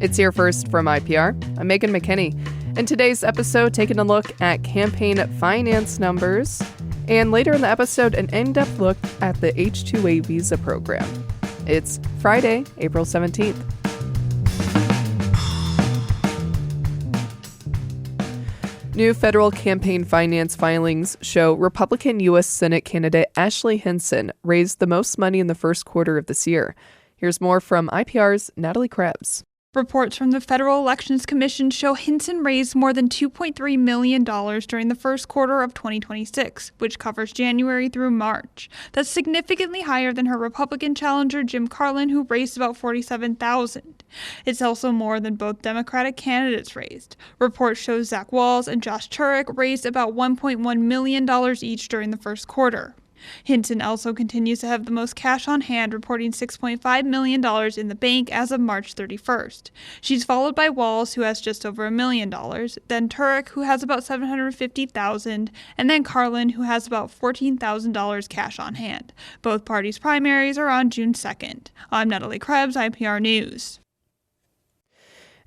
It's Here First from IPR. I'm Megan McKinney. In today's episode, taking a look at campaign finance numbers, and later in the episode, an in-depth look at the H-2A visa program. It's Friday, April 17th. New federal campaign finance filings show Republican U.S. Senate candidate Ashley Hinson raised the most money in the first quarter of this year. Here's more from IPR's Natalie Krebs. Reports from the Federal Elections Commission show Hinson raised more than $2.3 million during the first quarter of 2026, which covers January through March. That's significantly higher than her Republican challenger Jim Carlin, who raised about $47,000. It's also more than both Democratic candidates raised. Reports show Zach Walz and Josh Turek raised about $1.1 million each during the first quarter. Hinson also continues to have the most cash on hand, reporting $6.5 million in the bank as of March 31st. She's followed by Walz, who has just over $1 million, then Turek, who has about $750,000, and then Carlin, who has about $14,000 cash on hand. Both parties' primaries are on June 2nd. I'm Natalie Krebs, IPR News.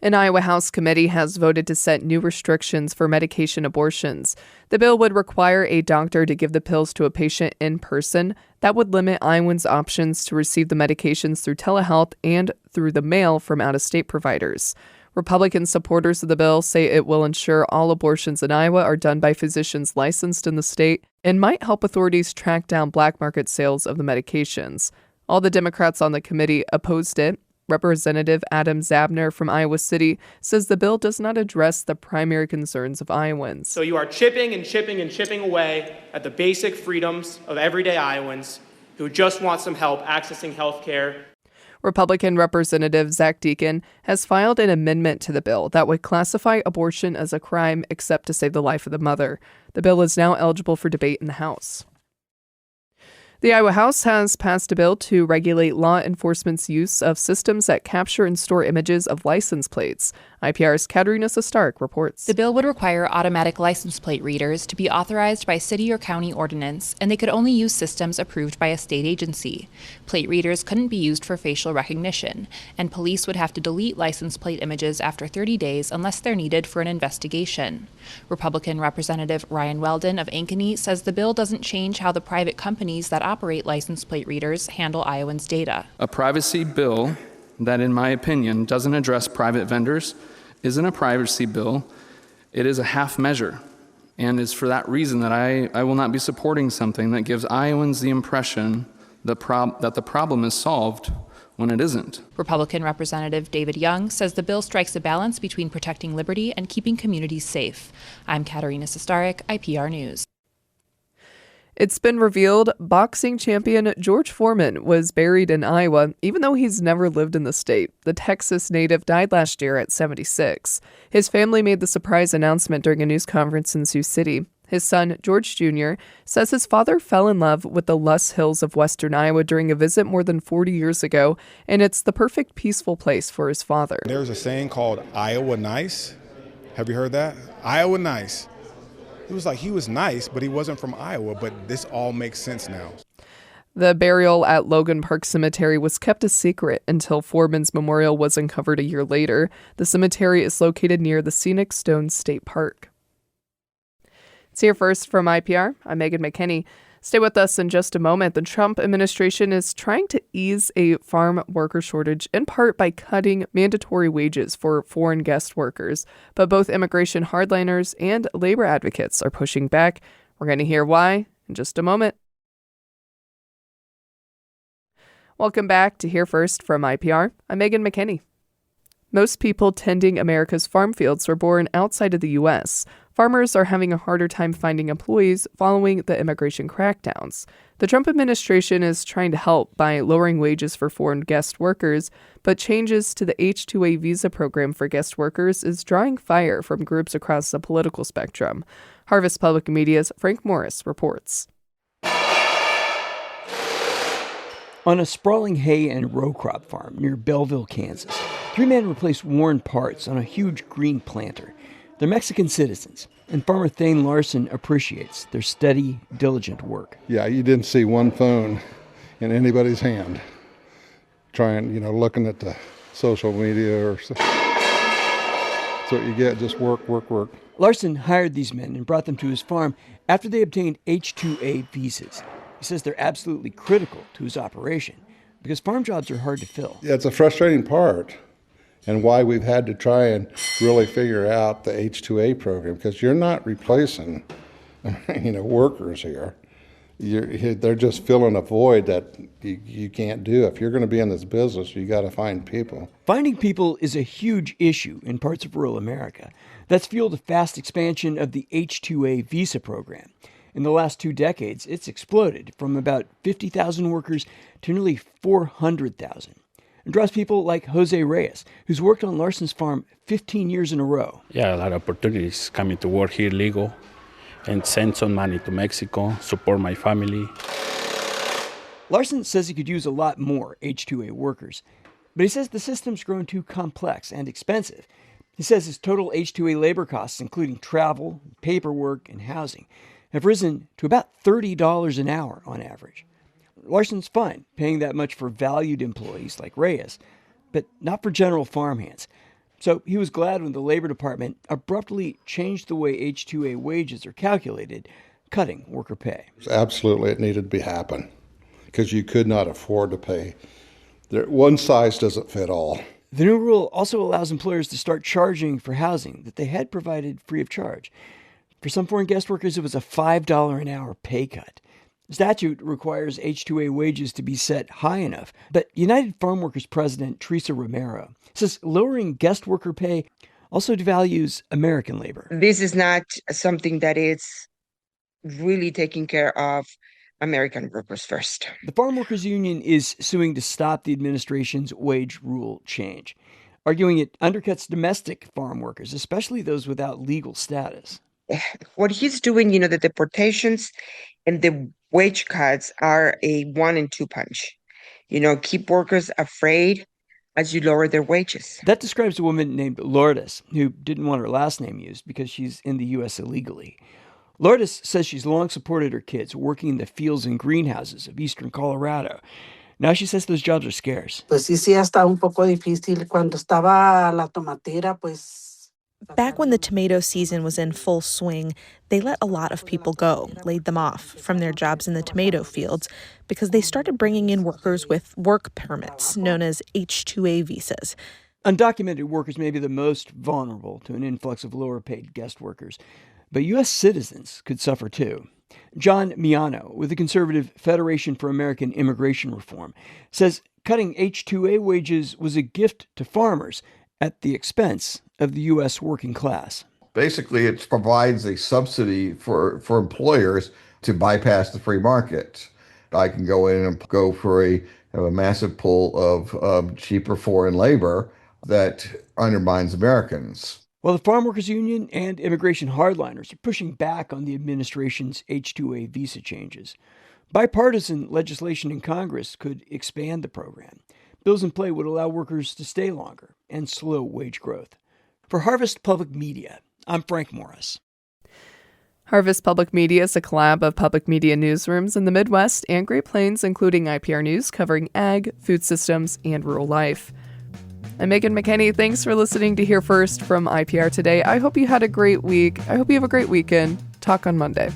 An Iowa House committee has voted to set new restrictions for medication abortions. The bill would require a doctor to give the pills to a patient in person. That would limit Iowans' options to receive the medications through telehealth and through the mail from out-of-state providers. Republican supporters of the bill say it will ensure all abortions in Iowa are done by physicians licensed in the state and might help authorities track down black market sales of the medications. All the Democrats on the committee opposed it. Representative Adam Zabner from Iowa City says the bill does not address the primary concerns of Iowans. So you are chipping away at the basic freedoms of everyday Iowans who just want some help accessing health care. Republican Representative Zach Deacon has filed an amendment to the bill that would classify abortion as a crime except to save the life of the mother. The bill is now eligible for debate in the House. The Iowa House has passed a bill to regulate law enforcement's use of systems that capture and store images of license plates. IPR's Katerina Sostarek reports. The bill would require automatic license plate readers to be authorized by city or county ordinance, and they could only use systems approved by a state agency. Plate readers couldn't be used for facial recognition, and police would have to delete license plate images after 30 days unless they're needed for an investigation. Republican Representative Ryan Weldon of Ankeny says the bill doesn't change how the private companies that operate license plate readers handle Iowans' data. A privacy bill that, in my opinion, doesn't address private vendors isn't a privacy bill. It is a half measure, and it's for that reason that I will not be supporting something that gives Iowans the impression that the problem is solved when it isn't. Republican Representative David Young says the bill strikes a balance between protecting liberty and keeping communities safe. I'm Katerina Sostarek, IPR News. It's been revealed boxing champion George Foreman was buried in Iowa, even though he's never lived in the state. The Texas native died last year at 76. His family made the surprise announcement during a news conference in Sioux City. His son, George Jr., says his father fell in love with the Luss Hills of western Iowa during a visit more than 40 years ago, and it's the perfect peaceful place for his father. There's a saying called Iowa nice. Have you heard that? Iowa nice. It was like he was nice, but he wasn't from Iowa, but this all makes sense now. The burial at Logan Park Cemetery was kept a secret until Foreman's memorial was uncovered a year later. The cemetery is located near the Scenic Stones State Park. It's Here First from IPR. I'm Megan McKinney. Stay with us in just a moment. The Trump administration is trying to ease a farm worker shortage, in part by cutting mandatory wages for foreign guest workers. But both immigration hardliners and labor advocates are pushing back. We're going to hear why in just a moment. Welcome back to Here First from IPR. I'm Megan McKinney. Most people tending America's farm fields were born outside of the U.S. Farmers are having a harder time finding employees following the immigration crackdowns. The Trump administration is trying to help by lowering wages for foreign guest workers, but changes to the H-2A visa program for guest workers is drawing fire from groups across the political spectrum. Harvest Public Media's Frank Morris reports. On a sprawling hay and row crop farm near Belleville, Kansas, 3 men replaced worn parts on a huge green planter. They're Mexican citizens, and farmer Thane Larson appreciates their steady, diligent work. Yeah, you didn't see one phone in anybody's hand looking at the social media or That's what you get, just work, work, work. Larson hired these men and brought them to his farm after they obtained H-2A visas. He says they're absolutely critical to his operation because farm jobs are hard to fill. Yeah, it's a frustrating part, and why we've had to try and really figure out the H-2A program, because you're not replacing, workers here. They're just filling a void that you can't do. If you're going to be in this business, you got to find people. Finding people is a huge issue in parts of rural America. That's fueled a fast expansion of the H-2A visa program. In the last 2 decades, it's exploded from about 50,000 workers to nearly 400,000. And draws people like Jose Reyes, who's worked on Larson's farm 15 years in a row. Yeah, a lot of opportunities coming to work here legal and send some money to Mexico, support my family. Larson says he could use a lot more H-2A workers, but he says the system's grown too complex and expensive. He says his total H-2A labor costs, including travel, paperwork, and housing, have risen to about $30 an hour on average. Larson's fine paying that much for valued employees like Reyes, but not for general farmhands. So he was glad when the Labor Department abruptly changed the way H-2A wages are calculated, cutting worker pay. Absolutely, it needed to happen, because you could not afford to pay. One size doesn't fit all. The new rule also allows employers to start charging for housing that they had provided free of charge. For some foreign guest workers, it was a $5 an hour pay cut. The statute requires H-2A wages to be set high enough, but United Farm Workers President Teresa Romero says lowering guest worker pay also devalues American labor. This is not something that is really taking care of American workers first. The Farm Workers Union is suing to stop the administration's wage rule change, arguing it undercuts domestic farm workers, especially those without legal status. What he's doing, the deportations and the wage cuts are a 1 and 2 punch. Keep workers afraid as you lower their wages. That describes a woman named Lourdes, who didn't want her last name used because she's in the U.S. illegally. Lourdes says she's long supported her kids working in the fields and greenhouses of eastern Colorado. Now she says those jobs are scarce. Pues sí, hasta un poco difícil cuando estaba la tomatera, pues. Back when the tomato season was in full swing, they let a lot of people go, laid them off from their jobs in the tomato fields because they started bringing in workers with work permits, known as H-2A visas. Undocumented workers may be the most vulnerable to an influx of lower-paid guest workers, but U.S. citizens could suffer too. John Miano, with the conservative Federation for American Immigration Reform, says cutting H-2A wages was a gift to farmers at the expense of the U.S. working class. Basically, it provides a subsidy for employers to bypass the free market. I can go in and go for a massive pool of cheaper foreign labor that undermines Americans. Well, the Farm Workers Union and immigration hardliners are pushing back on the administration's H-2A visa changes. Bipartisan legislation in Congress could expand the program. Bills in play would allow workers to stay longer and slow wage growth. For Harvest Public Media, I'm Frank Morris. Harvest Public Media is a collab of public media newsrooms in the Midwest and Great Plains, including IPR News covering ag, food systems, and rural life. I'm Megan McKinney. Thanks for listening to Hear First from IPR today. I hope you had a great week. I hope you have a great weekend. Talk on Monday.